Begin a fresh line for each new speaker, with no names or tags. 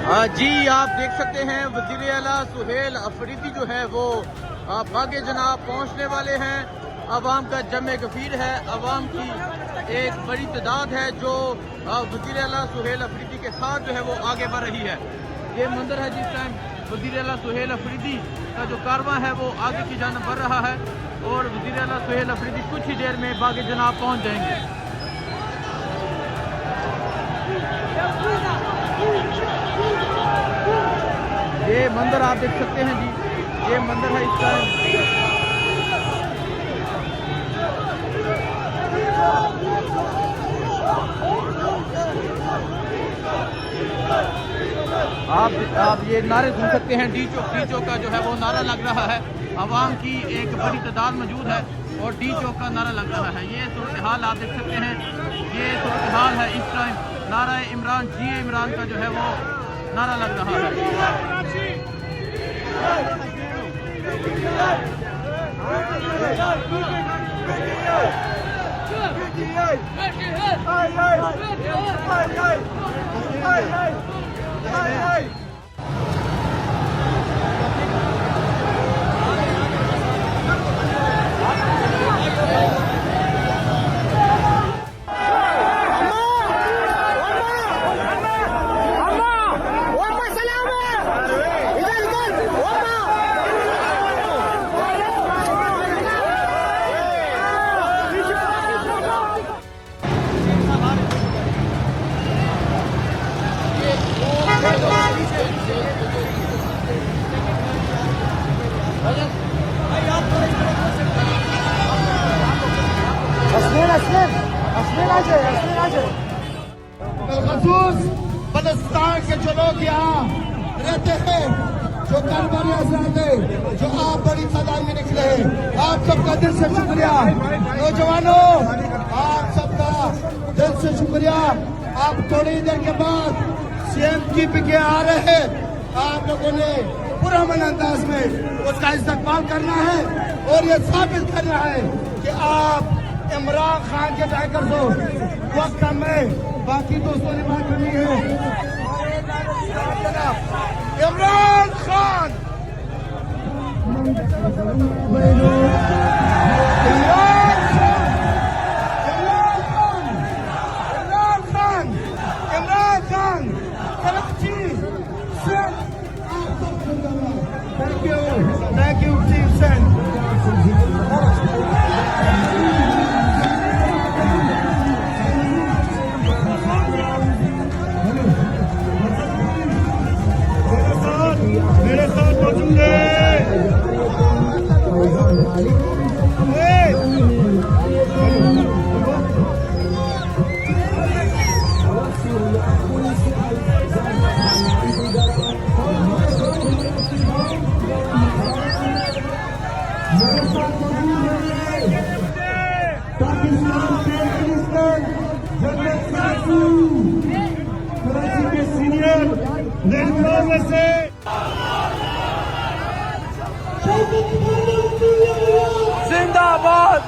जी आप देख सकते हैं वज़ीर आला सुहेल अफरीदी जो है वो बागे जनाब पहुंचने वाले हैं। अवाम का जमे गफीर है, अवाम की एक बड़ी तादाद है जो वज़ीर आला सुहेल अफरीदी के साथ जो है वो आगे बढ़ रही है। ये मंजर है जिस टाइम वज़ीर आला सुहेल अफरीदी का जो कारवां है वो आगे की जानिब बढ़ रहा है और वज़ीर आला सुहेल अफरीदी कुछ ही देर में बागे जनाब पहुँच जाएंगे। ये मंदिर आप देख सकते हैं जी, ये मंदिर है इस टाइम। आप ये नारे सुन सकते हैं, डी चौक का जो है वो नारा लग रहा है। अवाम की एक बड़ी तादाद मौजूद है और डी चौक का नारा लग रहा है। ये सूरत हाल आप देख सकते हैं, ये सूरत हाल है इस टाइम। नारा इमरान जी इमरान का जो है वो नारा लग रहा है।
खसूस बलुचिस्तान के जो लोग यहाँ रहते हैं, जो कारोबारी हजरात है, जो आप बड़ी तादाद में निकले हैं, आप सबका दिल से शुक्रिया। नौजवानों, आप सबका दिल से शुक्रिया। आप थोड़ी देर के बाद सीएम की पिके आ रहे हैं, आप लोगों ने पुरअमन अंदाज में उसका इस्तकबाल करना है और ये साबित करना है कि आप इमरान खान के टाइगर हो। वक्त कम है, बाकी दोस्तों ने बात करनी है। Imran Khan, thank you chief Sen. मेरे साथ मौजूद है पाकिस्तान के मिनिस्टर जनरल सासू, कराची के सीनियर नेताओं में से
जिंदाबाद।